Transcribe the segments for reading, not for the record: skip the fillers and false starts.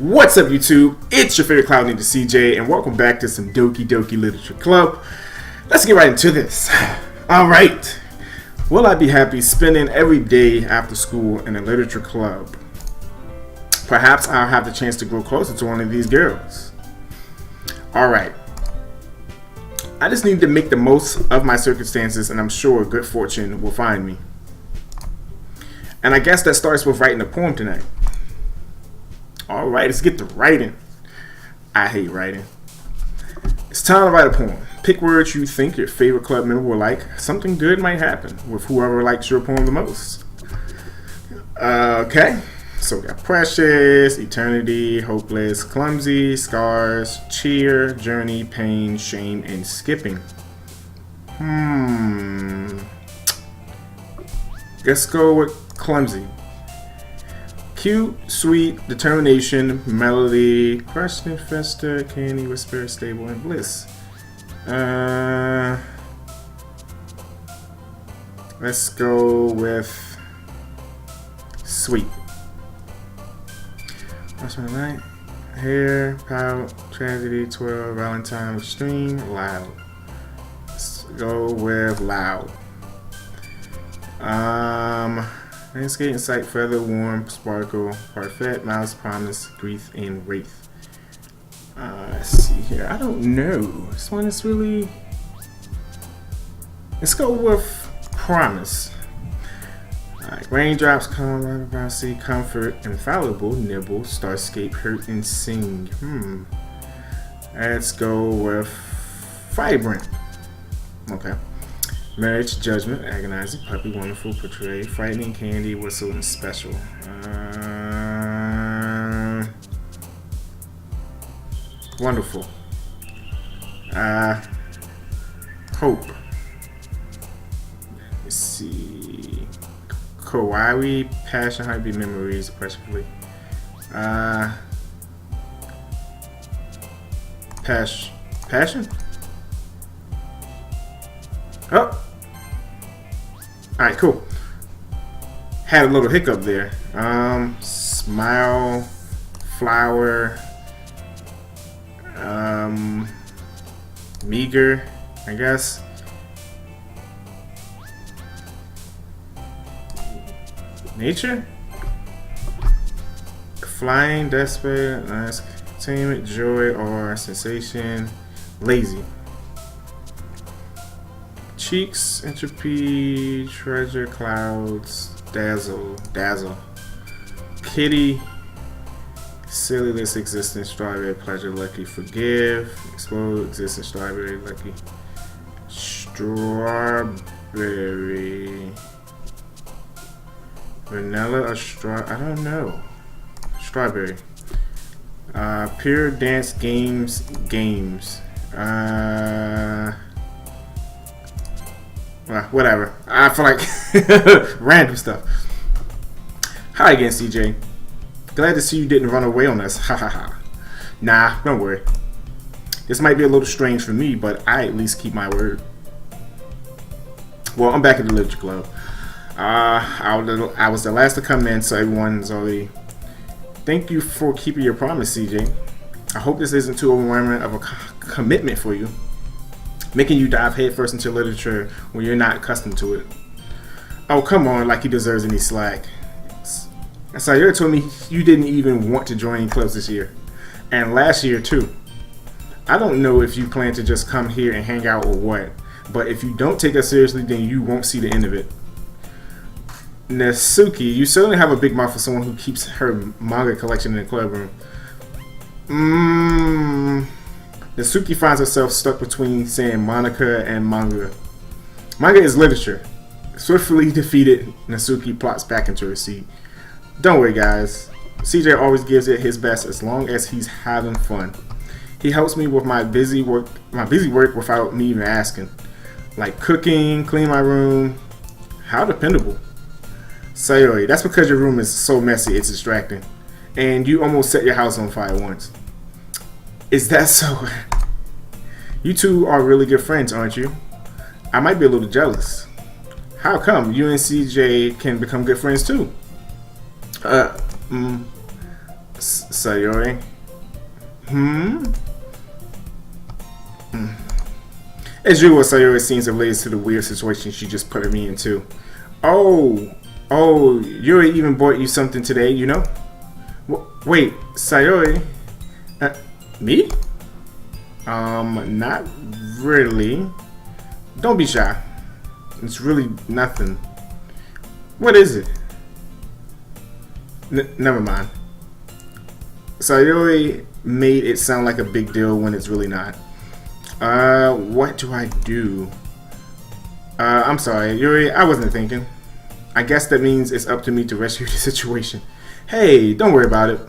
What's up, YouTube? It's your favorite cloud ninja CJ, and welcome back to some Doki Doki Literature Club. Let's get right into this. Alright. Will I be happy spending every day after school in a literature club? Perhaps I'll have the chance to grow closer to one of these girls. Alright. I just need to make the most of my circumstances, and I'm sure good fortune will find me. And I guess that starts with writing a poem tonight. Alright, let's get to writing. I hate writing. It's time to write a poem. Pick words you think your favorite club member will like. Something good might happen with whoever likes your poem the most. Okay, so we got precious, eternity, hopeless, clumsy, scars, cheer, journey, pain, shame, and skipping. Let's go with clumsy. Cute, sweet, determination, melody, question, fester, candy, whisper, stable, and bliss. Let's go with sweet. What's my night? Hair, pout, tragedy, twirl, Valentine, extreme, loud. Let's go with loud. Landscape, insight, feather, warm, sparkle, parfait, mouse, promise, grief, and wraith. Let's see here. I don't know. This one is really. Let's go with promise. Alright, raindrops come, round sea, comfort, infallible, nibble, starscape, hurt, and sing. Let's go with vibrant. Okay. Marriage, judgment, agonizing, puppy, wonderful, portray, frightening, candy, whistle, and special. Wonderful. Hope. Let's see. Kawaii, passion, heartbeat, memories, pressively. Passion? Oh! Alright, cool. Had a little hiccup there. Smile, flower, meager, I guess. Nature? Flying, desperate, entertainment, joy, or sensation, lazy. Cheeks, entropy, treasure, clouds, dazzle. Kitty, silliness, existence, strawberry, pleasure, lucky, forgive, explode, existence, strawberry, lucky, strawberry, vanilla, or I don't know, strawberry, pure dance, games, whatever. I feel like random stuff. Hi again, CJ. Glad to see you didn't run away on us. Ha ha ha. Nah, don't worry. This might be a little strange for me, but I at least keep my word. Well, I'm back at the literature club. I was the last to come in, so everyone's already. Thank you for keeping your promise, CJ. I hope this isn't too overwhelming of a commitment for you, making you dive headfirst into literature when you're not accustomed to it. Oh, come on, like he deserves any slack. Sayori told me you didn't even want to join any clubs this year. And last year, too. I don't know if you plan to just come here and hang out or what, but if you don't take us seriously, then you won't see the end of it. Natsuki, you certainly have a big mouth for someone who keeps her manga collection in the club room. Natsuki finds herself stuck between saying monika and manga. Manga is literature. Swiftly defeated, Natsuki plots back into her seat. Don't worry, guys. CJ always gives it his best as long as he's having fun. He helps me with my busy work without me even asking. Like cooking, clean my room. How dependable. Sayori, that's because your room is so messy it's distracting. And you almost set your house on fire once. Is that so? You two are really good friends, aren't you? I might be a little jealous. How come you and CJ can become good friends too? Sayori. Hmm? As usual, Sayori seems related to the weird situation she just put me into. Oh, Yuri even bought you something today, you know? Wait, Sayori? Me? Not really. Don't be shy. It's really nothing. What is it? Never mind. Sayori made it sound like a big deal when it's really not. What do I do? I'm sorry, Yuri, I wasn't thinking. I guess that means it's up to me to rescue the situation. Hey, don't worry about it.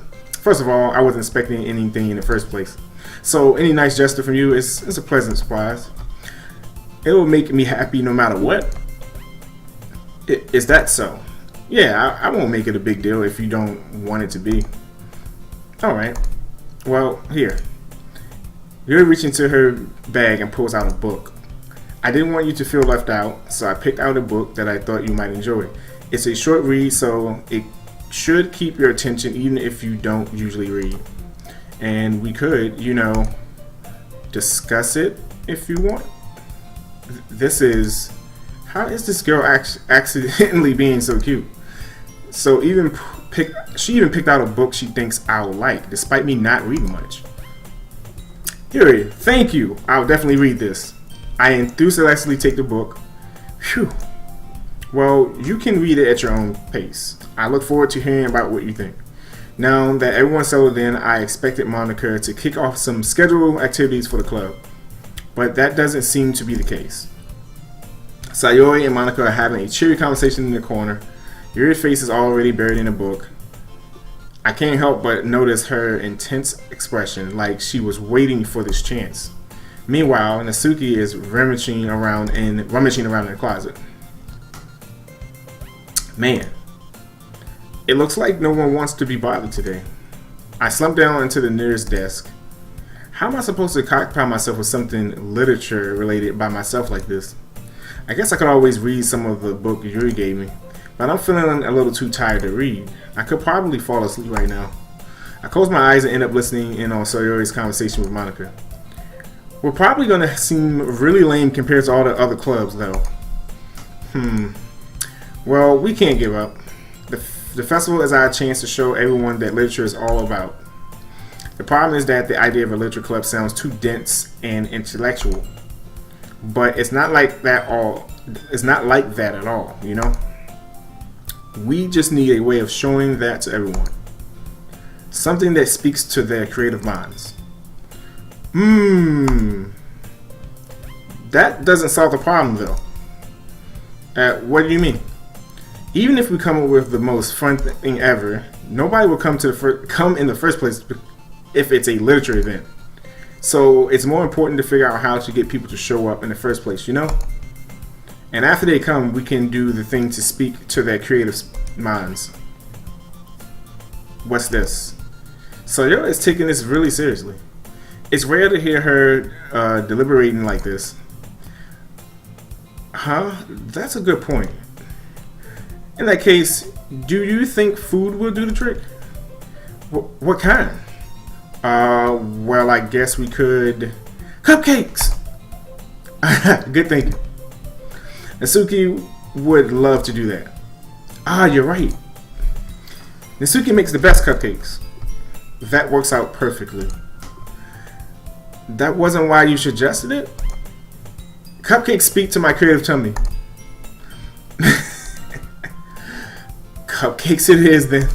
First of all, I wasn't expecting anything in the first place. So any nice gesture from you is a pleasant surprise. It will make me happy no matter what. Is that so? Yeah, I won't make it a big deal if you don't want it to be. Alright. Well, here. Yuri reaches into her bag and pulls out a book. I didn't want you to feel left out, so I picked out a book that I thought you might enjoy. It's a short read, so it should keep your attention even if you don't usually read. And we could, you know, discuss it if you want. This is... How is this girl accidentally being so cute? So she even picked out a book she thinks I'll like, despite me not reading much. Yuri, thank you. I'll definitely read this. I enthusiastically take the book. Phew. Well, you can read it at your own pace. I look forward to hearing about what you think. Now that everyone's settled in, I expected Monica to kick off some scheduled activities for the club, but that doesn't seem to be the case. Sayori and Monica are having a cheery conversation in the corner. Yuri's face is already buried in a book. I can't help but notice her intense expression, like she was waiting for this chance. Meanwhile, Natsuki is rummaging around in the closet. Man, it looks like no one wants to be bothered today. I slump down into the nearest desk. How am I supposed to occupy myself with something literature related by myself like this? I guess I could always read some of the book Yuri gave me, but I'm feeling a little too tired to read. I could probably fall asleep right now. I close my eyes and end up listening in on Sayori's conversation with Monica. We're probably going to seem really lame compared to all the other clubs, though. Well, we can't give up. The festival is our chance to show everyone that literature is all about. The problem is that the idea of a literature club sounds too dense and intellectual. But it's not like that at all, you know? We just need a way of showing that to everyone. Something that speaks to their creative minds. That doesn't solve the problem, though. What do you mean? Even if we come up with the most fun thing ever, nobody will come in the first place if it's a literature event. So it's more important to figure out how to get people to show up in the first place, you know? And after they come, we can do the thing to speak to their creative minds. What's this? Sayori is taking this really seriously. It's rare to hear her deliberating like this. Huh? That's a good point. In that case, do you think food will do the trick? What kind? Well, I guess we could... Cupcakes! Good thinking. Natsuki would love to do that. You're right. Natsuki makes the best cupcakes. That works out perfectly. That wasn't why you suggested it? Cupcakes speak to my creative tummy. Cupcakes it is then.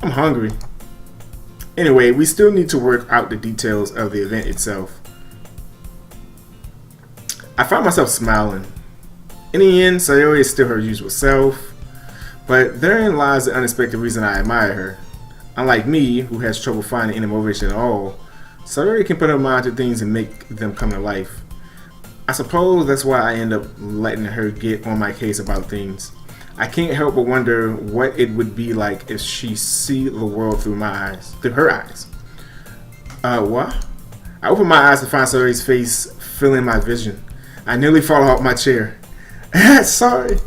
I'm hungry. Anyway, we still need to work out the details of the event itself. I found myself smiling. In the end, Sayori is still her usual self, but therein lies the unexpected reason I admire her. Unlike me, who has trouble finding any motivation at all, Sayori can put her mind to things and make them come to life. I suppose that's why I end up letting her get on my case about things. I can't help but wonder what it would be like if she see the world through her eyes. What? I opened my eyes to find Sayori's face filling my vision. I nearly fall off my chair. Sorry.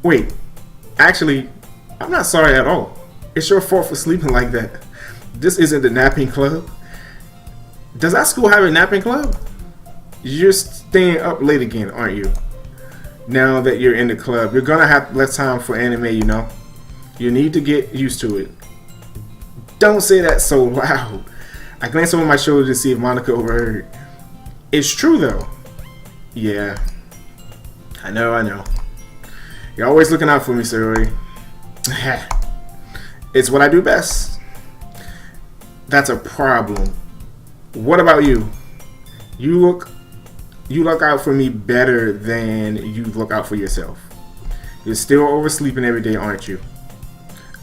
Wait, actually, I'm not sorry at all. It's your fault for sleeping like that. This isn't the napping club. Does our school have a napping club? You're staying up late again, aren't you? Now that you're in the club, you're gonna have less time for anime, you know. You need to get used to it. Don't say that so loud. I glanced over my shoulder to see if Monika overheard. It's true though. Yeah. I know. You're always looking out for me, sayori. It's what I do best. That's a problem. What about you? You look out for me better than you look out for yourself. You're still oversleeping every day, aren't you?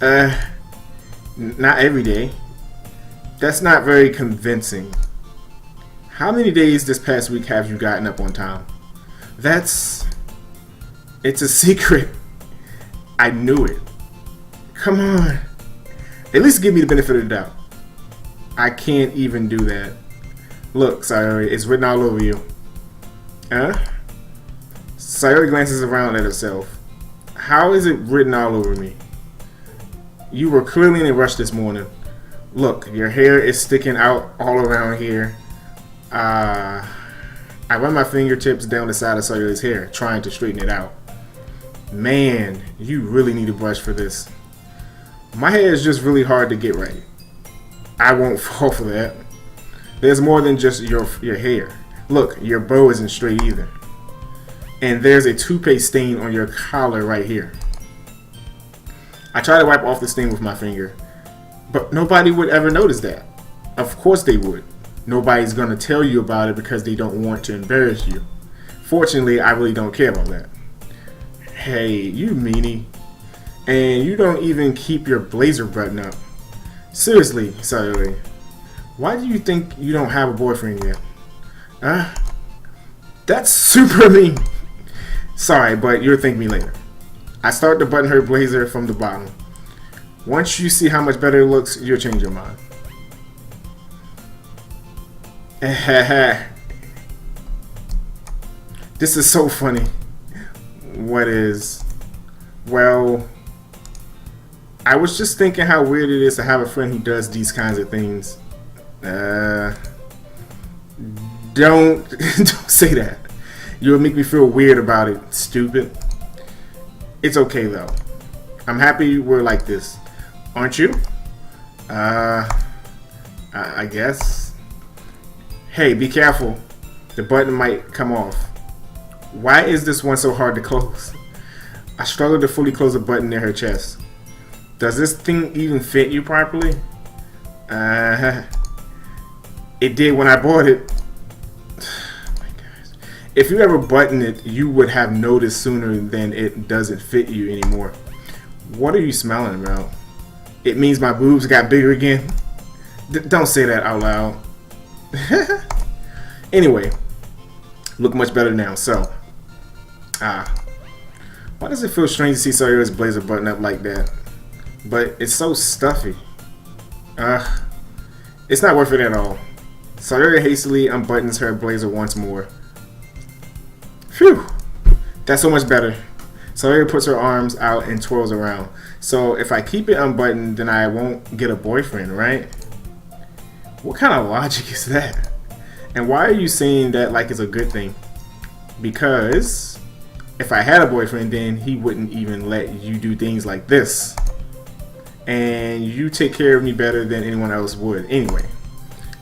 Not every day. That's not very convincing. How many days this past week have you gotten up on time? It's a secret. I knew it. Come on. At least give me the benefit of the doubt. I can't even do that. Look, sayori, it's written all over you. Huh? Sayori glances around at herself. How is it written all over me? You were clearly in a rush this morning. Look, your hair is sticking out all around here. I run my fingertips down the side of Sayori's hair, trying to straighten it out. Man, you really need a brush for this. My hair is just really hard to get right. I won't fall for that. There's more than just your hair. Look, your bow isn't straight either. And there's a toothpaste stain on your collar right here. I try to wipe off the stain with my finger, but nobody would ever notice that. Of course they would. Nobody's going to tell you about it because they don't want to embarrass you. Fortunately, I really don't care about that. Hey, you meanie. And you don't even keep your blazer button up. Seriously, sayori. Why do you think you don't have a boyfriend yet? That's super mean. Sorry, but you'll thank me later. I start to button her blazer from the bottom. Once you see how much better it looks, you'll change your mind. This is so funny. What is? Well, I was just thinking how weird it is to have a friend who does these kinds of things. Don't say that. You'll make me feel weird about it, stupid. It's okay though. I'm happy we're like this. Aren't you? I guess. Hey, be careful. The button might come off. Why is this one so hard to close? I struggle to fully close a button near her chest. Does this thing even fit you properly? It did when I bought it. My gosh. If you ever button it, you would have noticed sooner than it doesn't fit you anymore. What are you smelling, bro? It means my boobs got bigger again? Don't say that out loud. Anyway, look much better now. So, why does it feel strange to see Sayori's blazer button up like that? But it's so stuffy. It's not worth it at all. Sayori hastily unbuttons her blazer once more. Phew! That's so much better. Sayori puts her arms out and twirls around. So if I keep it unbuttoned, then I won't get a boyfriend, right? What kind of logic is that? And why are you saying that like it's a good thing? Because if I had a boyfriend, then he wouldn't even let you do things like this. And you take care of me better than anyone else would anyway.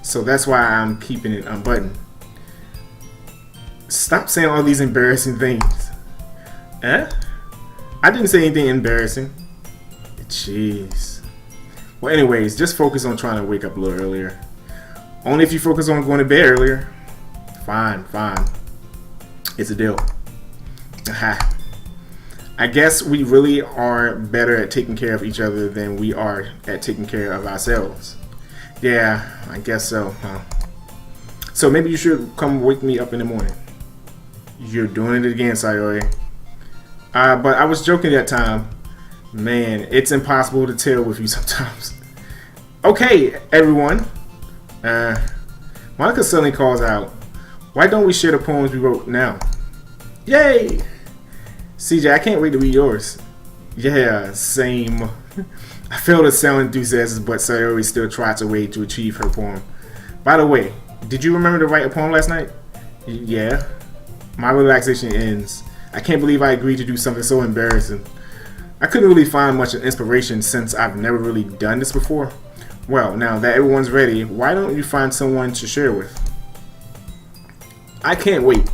So that's why I'm keeping it unbuttoned. Stop saying all these embarrassing things. I didn't say anything embarrassing. Jeez. Well, anyways, just focus on trying to wake up a little earlier. Only if you focus on going to bed earlier. Fine. It's a deal. I guess we really are better at taking care of each other than we are at taking care of ourselves. Yeah, I guess so, huh? So maybe you should come wake me up in the morning. You're doing it again, sayori. But I was joking that time. Man, it's impossible to tell with you sometimes. Okay, everyone. Monika suddenly calls out, why don't we share the poems we wrote now? Yay! CJ, I can't wait to read yours. Yeah, same. I failed to sound enthusiastic, but Sayori still tried a way to achieve her poem. By the way, did you remember to write a poem last night? Yeah. My relaxation ends. I can't believe I agreed to do something so embarrassing. I couldn't really find much inspiration since I've never really done this before. Well, now that everyone's ready, why don't you find someone to share with? I can't wait.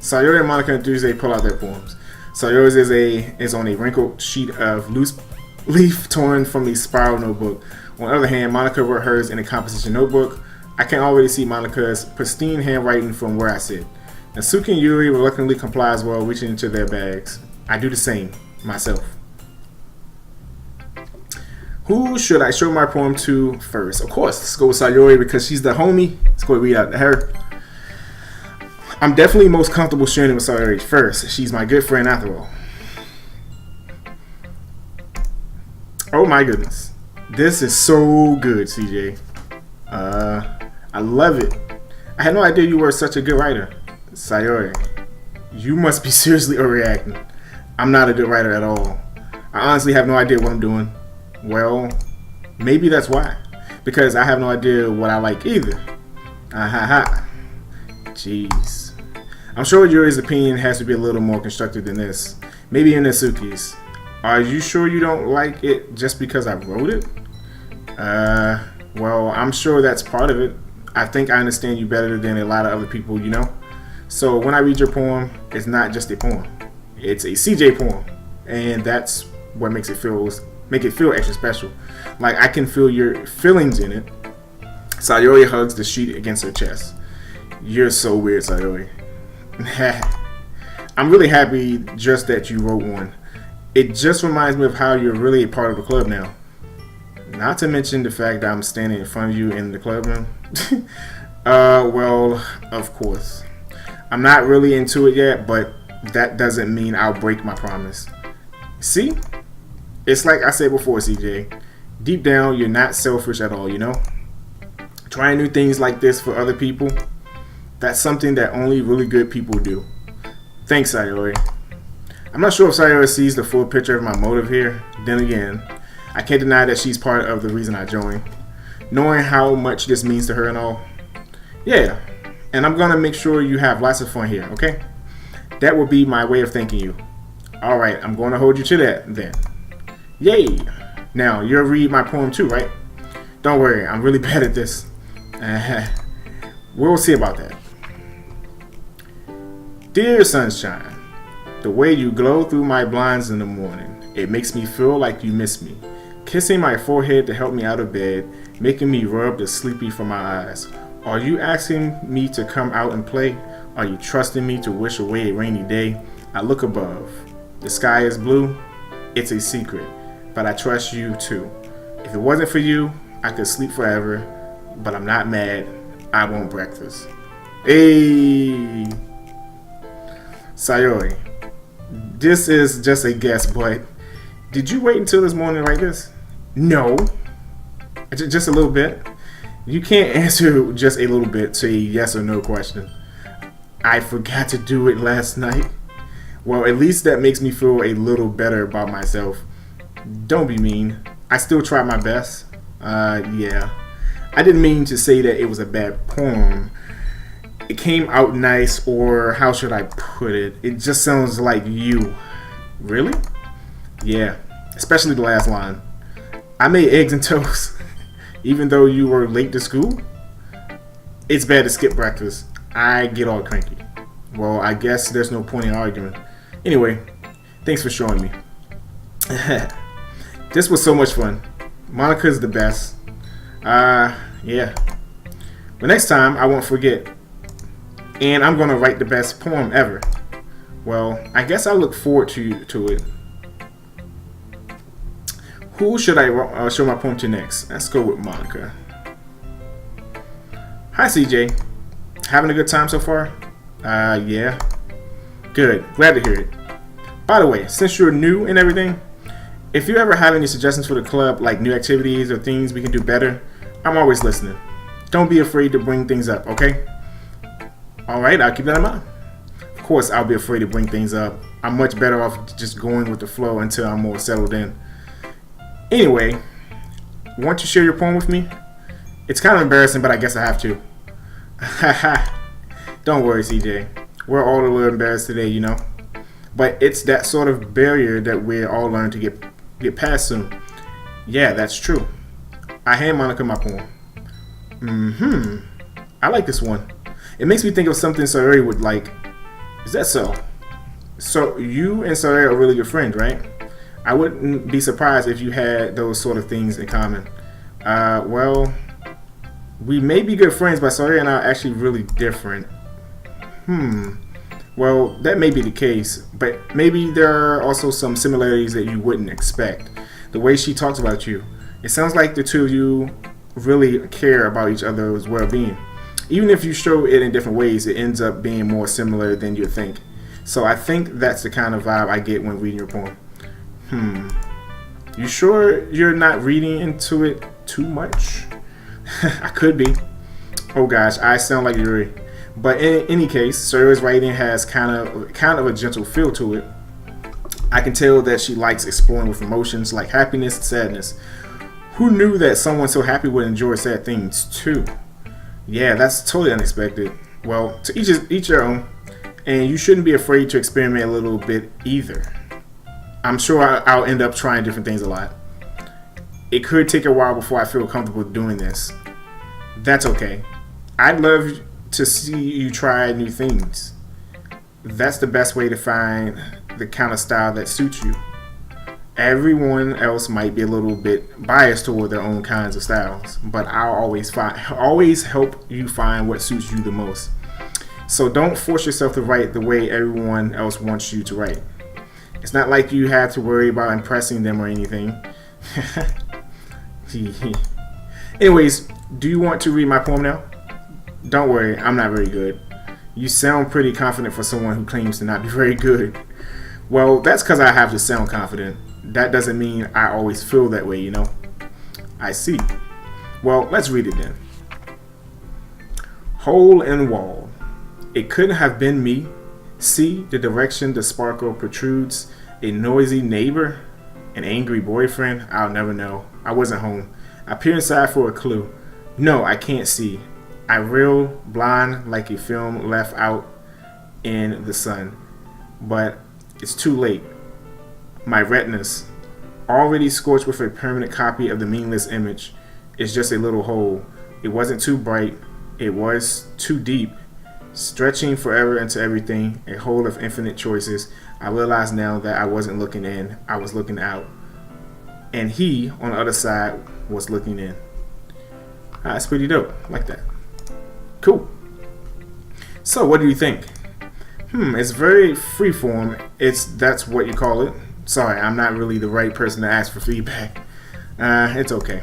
Sayori and Monika and Tuesday pull out their poems. Sayori's is on a wrinkled sheet of loose leaf torn from a spiral notebook. On the other hand, Monika wrote hers in a composition notebook. I can already see Monika's pristine handwriting from where I sit. Natsuki and Yuri reluctantly comply as well, reaching into their bags. I do the same, myself. Who should I show my poem to first? Of course, let's go with Sayori because she's the homie. Let's go read out to her. I'm definitely most comfortable sharing it with Sayori first. She's my good friend after all. Oh my goodness. This is so good, CJ. I love it. I had no idea you were such a good writer. Sayori, you must be seriously overreacting. I'm not a good writer at all. I honestly have no idea what I'm doing. Well, maybe that's why. Because I have no idea what I like either. Jeez. I'm sure Yuri's opinion has to be a little more constructive than this. Maybe in Natsuki's. Are you sure you don't like it just because I wrote it? Well, I'm sure that's part of it. I think I understand you better than a lot of other people, you know? So when I read your poem, it's not just a poem. It's a CJ poem. And that's what makes it feel extra special. Like I can feel your feelings in it. Sayori hugs the sheet against her chest. You're so weird, Sayori. I'm really happy just that you wrote one. It just reminds me of how you're really a part of the club now. Not to mention the fact that I'm standing in front of you in the club room. Well, of course. I'm not really into it yet, but that doesn't mean I'll break my promise. See? It's like I said before, CJ. Deep down, you're not selfish at all, you know? Trying new things like this for other people, that's something that only really good people do. Thanks, Sayori. I'm not sure if Sayori sees the full picture of my motive here. Then again, I can't deny that she's part of the reason I joined. Knowing how much this means to her and all. Yeah, and I'm gonna make sure you have lots of fun here, okay? That will be my way of thanking you. Alright, I'm gonna hold you to that then. Yay! Now, you'll read my poem too, right? Don't worry, I'm really bad at this. We'll see about that. Dear sunshine, the way you glow through my blinds in the morning, it makes me feel like you miss me. Kissing my forehead to help me out of bed, making me rub the sleepy from my eyes. Are you asking me to come out and play? Are you trusting me to wish away a rainy day? I look above. The sky is blue. It's a secret, but I trust you too. If it wasn't for you, I could sleep forever, but I'm not mad. I want breakfast. Hey! Sayori, this is just a guess, but did you wait until this morning like this? No. Just a little bit. You can't answer just a little bit to a yes or no question. I forgot to do it last night. Well, at least that makes me feel a little better about myself. Don't be mean. I still tried my best. Yeah. I didn't mean to say that it was a bad poem. It came out nice, or how should I put it? It just sounds like you. Really? Yeah. Especially the last line. I made eggs and toast. Even though you were late to school? It's bad to skip breakfast. I get all cranky. Well, I guess there's no point in arguing. Anyway, thanks for showing me. This was so much fun. Monika's the best. Yeah. But next time, I won't forget. And I'm going to write the best poem ever. Well, I guess I look forward to it. Who should I show my poem to next? Let's go with Monika. Hi, CJ. Having a good time so far? Yeah. Good. Glad to hear it. By the way, since you're new and everything, if you ever have any suggestions for the club, like new activities or things we can do better, I'm always listening. Don't be afraid to bring things up, okay? Alright, I'll keep that in mind. Of course, I'll be afraid to bring things up. I'm much better off just going with the flow until I'm more settled in. Anyway, want to share your poem with me? It's kind of embarrassing, but I guess I have to. Haha. Don't worry, CJ. We're all a little embarrassed today, you know. But it's that sort of barrier that we all learn to get past soon. Yeah, that's true. I hand Monica my poem. I like this one. It makes me think of something sayori would like. Is that so? So you and sayori are really good friends, right? I wouldn't be surprised if you had those sort of things in common. Well, we may be good friends, but sayori and I are actually really different. Well, that may be the case, but maybe there are also some similarities that you wouldn't expect. The way she talks about you, it sounds like the two of you really care about each other's well-being. Even if you show it in different ways, it ends up being more similar than you think. So I think that's the kind of vibe I get when reading your poem. You sure you're not reading into it too much? I could be. Oh gosh, I sound like Yuri. But in any case, sayori's writing has kind of a gentle feel to it. I can tell that she likes exploring with emotions like happiness and sadness. Who knew that someone so happy would enjoy sad things too? Yeah, that's totally unexpected. Well, to each their own, and you shouldn't be afraid to experiment a little bit either. I'm sure I'll end up trying different things a lot. It could take a while before I feel comfortable doing this. That's okay. I'd love to see you try new things. That's the best way to find the kind of style that suits you. Everyone else might be a little bit biased toward their own kinds of styles, but I'll always help you find what suits you the most. So don't force yourself to write the way everyone else wants you to write. It's not like you have to worry about impressing them or anything. Anyways, do you want to read my poem now? Don't worry, I'm not very good. You sound pretty confident for someone who claims to not be very good. Well, that's because I have to sound confident. That doesn't mean I always feel that way, you know? I see. Well, let's read it then. Hole in wall. It couldn't have been me. See the direction the sparkle protrudes. A noisy neighbor. An angry boyfriend. I'll never know. I wasn't home. I peer inside for a clue. No, I can't see. I reel blind like a film left out in the sun. But it's too late. My retinas, already scorched with a permanent copy of the meaningless image, is just a little hole. It wasn't too bright. It was too deep. Stretching forever into everything, a hole of infinite choices. I realize now that I wasn't looking in, I was looking out. And he, on the other side, was looking in. That's pretty dope. I like that. Cool. So, what do you think? It's very freeform. That's what you call it. Sorry, I'm not really the right person to ask for feedback. It's okay.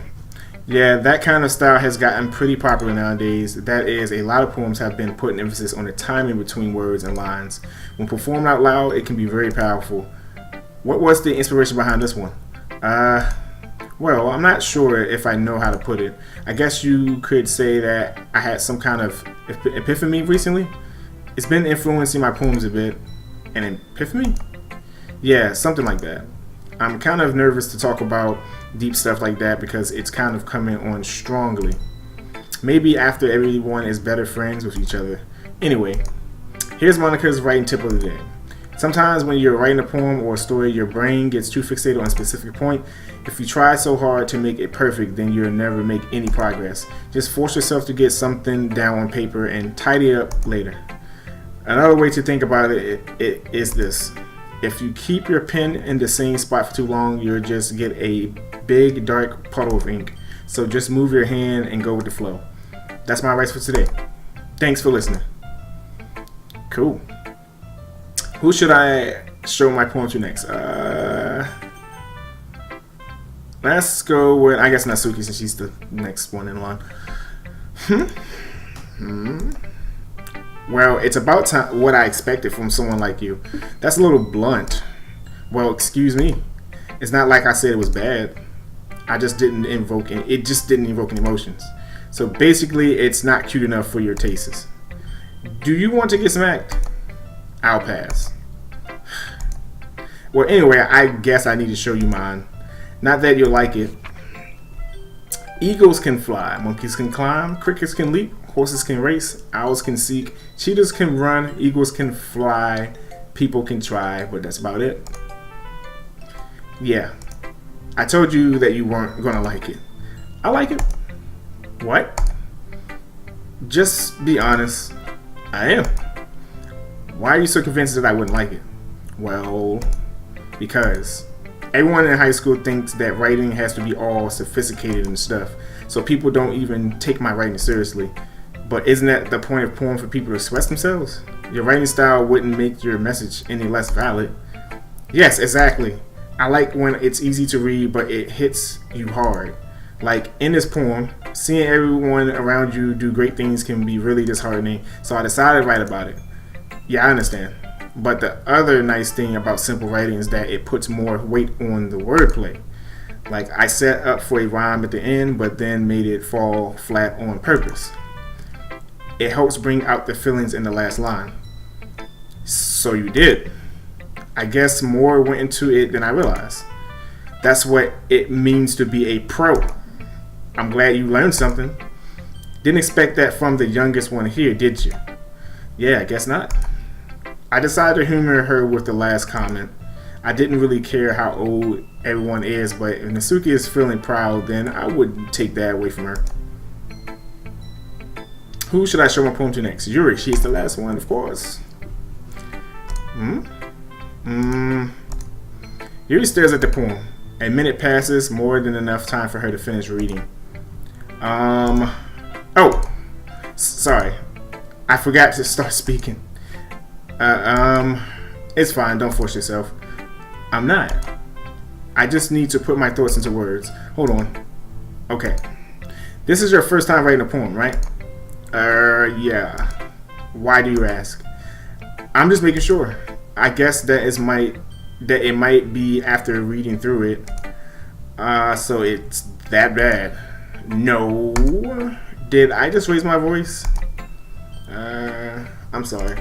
Yeah, that kind of style has gotten pretty popular nowadays. That is, a lot of poems have been putting emphasis on the timing between words and lines. When performed out loud, it can be very powerful. What was the inspiration behind this one? Well, I'm not sure if I know how to put it. I guess you could say that I had some kind of epiphany recently. It's been influencing my poems a bit. An epiphany? Yeah, something like that. I'm kind of nervous to talk about deep stuff like that because it's kind of coming on strongly. Maybe after everyone is better friends with each other. Anyway, here's Monica's writing tip of the day. Sometimes when you're writing a poem or a story, your brain gets too fixated on a specific point. If you try so hard to make it perfect, then you'll never make any progress. Just force yourself to get something down on paper and tidy it up later. Another way to think about it is this. If you keep your pen in the same spot for too long, you'll just get a big dark puddle of ink. So just move your hand and go with the flow. That's my advice for today. Thanks for listening. Cool. Who should I show my poem to next? Let's go with, I guess, Natsuki, since she's the next one in line. Well, it's about time, what I expected from someone like you. That's a little blunt. Well, excuse me. It's not like I said it was bad. It just didn't invoke any emotions. So basically, it's not cute enough for your tastes. Do you want to get smacked? I'll pass. Well, anyway, I guess I need to show you mine. Not that you'll like it. Eagles can fly, monkeys can climb, crickets can leap, horses can race, owls can seek, cheetahs can run, eagles can fly, people can try, but that's about it. Yeah, I told you that you weren't gonna like it. I like it. What? Just be honest. I am. Why are you so convinced that I wouldn't like it? Well, because everyone in high school thinks that writing has to be all sophisticated and stuff, so people don't even take my writing seriously. But isn't that the point of poem, for people to express themselves? Your writing style wouldn't make your message any less valid. Yes, exactly. I like when it's easy to read, but it hits you hard. Like in this poem, seeing everyone around you do great things can be really disheartening, so I decided to write about it. Yeah, I understand. But the other nice thing about simple writing is that it puts more weight on the wordplay. Like I set up for a rhyme at the end, but then made it fall flat on purpose. It helps bring out the feelings in the last line. So you did. I guess more went into it than I realized. That's what it means to be a pro. I'm glad you learned something. Didn't expect that from the youngest one here, did you? Yeah, I guess not. I decided to humor her with the last comment. I didn't really care how old everyone is, but if Natsuki is feeling proud, then I wouldn't take that away from her. Who should I show my poem to next? Yuri, she's the last one, of course. Yuri stares at the poem. A minute passes, more than enough time for her to finish reading. Sorry. I forgot to start speaking. It's fine, don't force yourself. I'm not. I just need to put my thoughts into words. Hold on. Okay. This is your first time writing a poem, right? Yeah. Why do you ask? I'm just making sure. I guess that it might be after reading through it. So it's that bad. No. Did I just raise my voice? I'm sorry.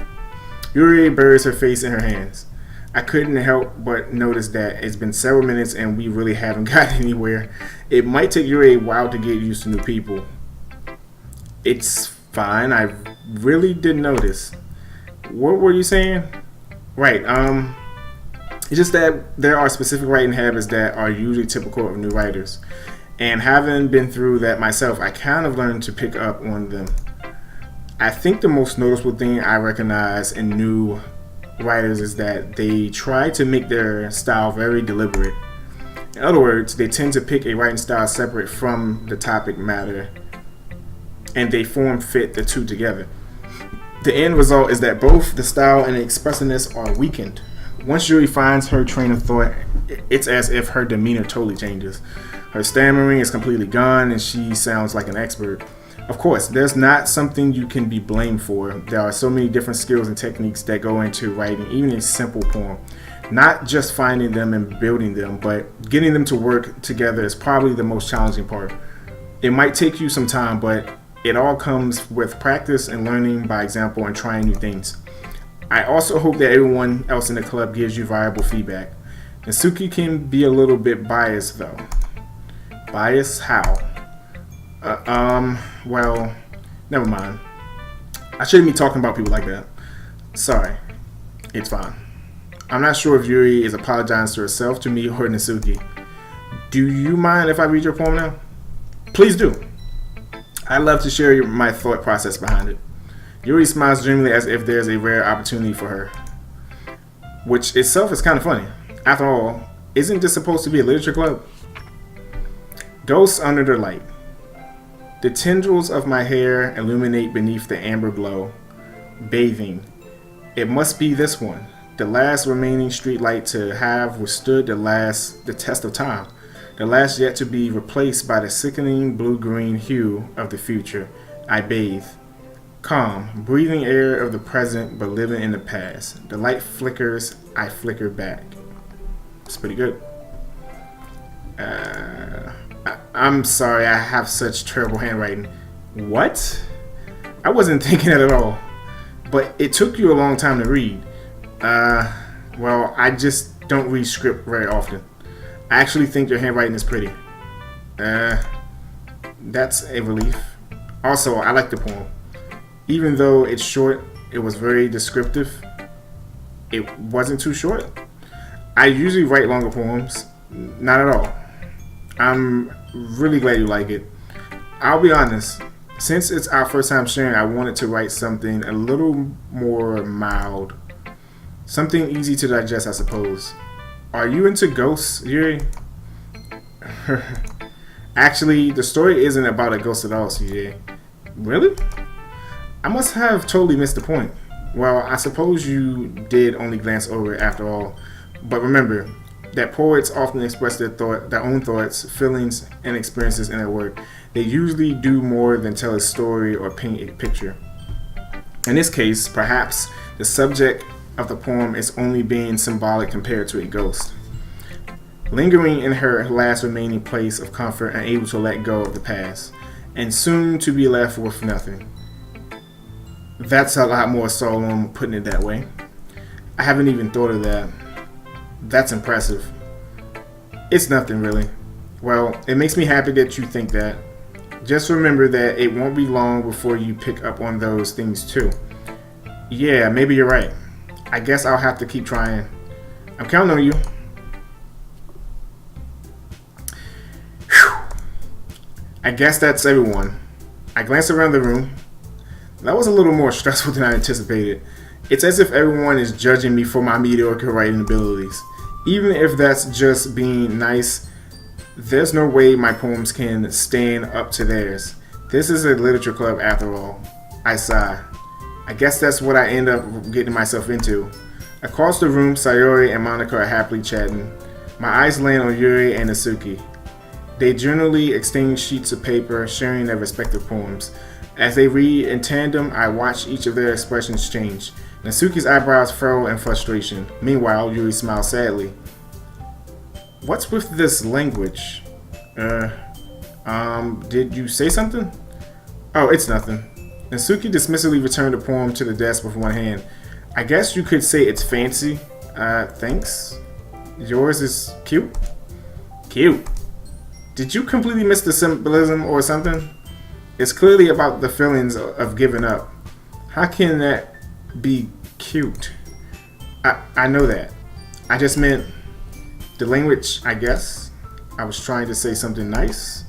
Yuri buries her face in her hands. I couldn't help but notice that it's been several minutes and we really haven't gotten anywhere. It might take Yuri a while to get used to new people. It's fine. I really didn't notice. What were you saying? Right. It's just that there are specific writing habits that are usually typical of new writers. And having been through that myself, I kind of learned to pick up on them. I think the most noticeable thing I recognize in new writers is that they try to make their style very deliberate. In other words, they tend to pick a writing style separate from the topic matter, and they form fit the two together. The end result is that both the style and the expressiveness are weakened. Once Yuri finds her train of thought, it's as if her demeanor totally changes. Her stammering is completely gone and she sounds like an expert. Of course, there's not something you can be blamed for. There are so many different skills and techniques that go into writing even a simple poem. Not just finding them and building them, but getting them to work together is probably the most challenging part. It might take you some time, but it all comes with practice and learning by example and trying new things. I also hope that everyone else in the club gives you viable feedback. Natsuki can be a little bit biased though. Biased how? Well, never mind. I shouldn't be talking about people like that. Sorry. It's fine. I'm not sure if Yuri is apologizing to herself, to me, or Natsuki. Do you mind if I read your poem now? Please do. I'd love to share my thought process behind it. Yuri smiles dreamily as if there's a rare opportunity for her. Which itself is kind of funny. After all, isn't this supposed to be a literature club? Ghosts under the light. The tendrils of my hair illuminate beneath the amber glow. Bathing. It must be this one. The last remaining streetlight to have withstood the test of time. The last yet to be replaced by the sickening blue-green hue of the future. I bathe. Calm, breathing air of the present but living in the past. The light flickers, I flicker back. It's pretty good. I'm sorry, I have such terrible handwriting. What? I wasn't thinking that at all. But it took you a long time to read. Well, I just don't read script very often. I actually think your handwriting is pretty. That's a relief. Also, I like the poem. Even though it's short, it was very descriptive. It wasn't too short. I usually write longer poems. Not at all. I'm really glad you like it. I'll be honest. Since it's our first time sharing, I wanted to write something a little more mild. Something easy to digest, I suppose. Are you into ghosts, Yuri? Actually, the story isn't about a ghost at all, CJ. Really? I must have totally missed the point. Well, I suppose you did only glance over it after all. But remember that poets often express their own thoughts, feelings, and experiences in their work. They usually do more than tell a story or paint a picture. In this case, perhaps the subject of the poem is only being symbolic compared to a ghost. Lingering in her last remaining place of comfort and able to let go of the past, and soon to be left with nothing. That's a lot more solemn, putting it that way. I haven't even thought of that. That's impressive. It's nothing really. Well, it makes me happy that you think that. Just remember that it won't be long before you pick up on those things too. Yeah, maybe you're right. I guess I'll have to keep trying. I'm counting on you. Whew. I guess that's everyone. I glanced around the room. That was a little more stressful than I anticipated. It's as if everyone is judging me for my mediocre writing abilities. Even if that's just being nice, there's no way my poems can stand up to theirs. This is a literature club after all. I sigh. I guess that's what I end up getting myself into. Across the room, Sayori and Monika are happily chatting. My eyes land on Yuri and Natsuki. They generally exchange sheets of paper, sharing their respective poems. As they read in tandem, I watch each of their expressions change. Natsuki's eyebrows furrow in frustration. Meanwhile, Yuri smiles sadly. What's with this language? Did you say something? Oh, it's nothing. Natsuki dismissively returned the poem to the desk with one hand. I guess you could say it's fancy. Thanks. Yours is cute? Cute. Did you completely miss the symbolism or something? It's clearly about the feelings of giving up. How can that be cute? I know that. I just meant the language, I guess. I was trying to say something nice.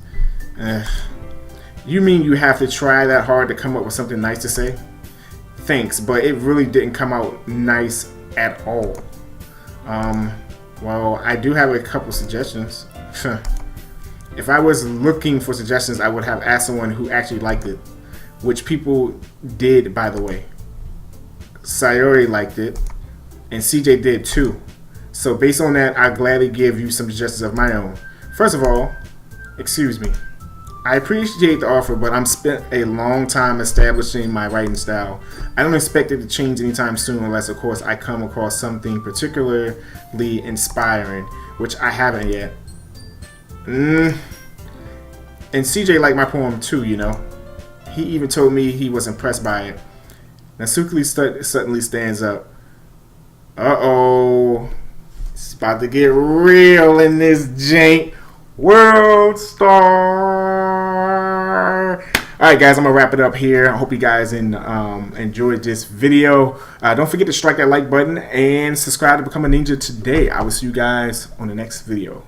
You mean you have to try that hard to come up with something nice to say? Thanks, but it really didn't come out nice at all. Well, I do have a couple suggestions. If I was looking for suggestions, I would have asked someone who actually liked it, which people did, by the way. Sayori liked it, and CJ did too. So based on that, I'll gladly give you some suggestions of my own. First of all, excuse me. I appreciate the offer, but I'm spent a long time establishing my writing style. I don't expect it to change anytime soon unless, of course, I come across something particularly inspiring, which I haven't yet. And CJ liked my poem too, you know. He even told me he was impressed by it. Natsuki suddenly stands up. Uh-oh. It's about to get real in this jank. World Star. Alright guys, I'm going to wrap it up here. I hope you guys enjoyed this video. Don't forget to strike that like button and subscribe to become a ninja today. I will see you guys on the next video.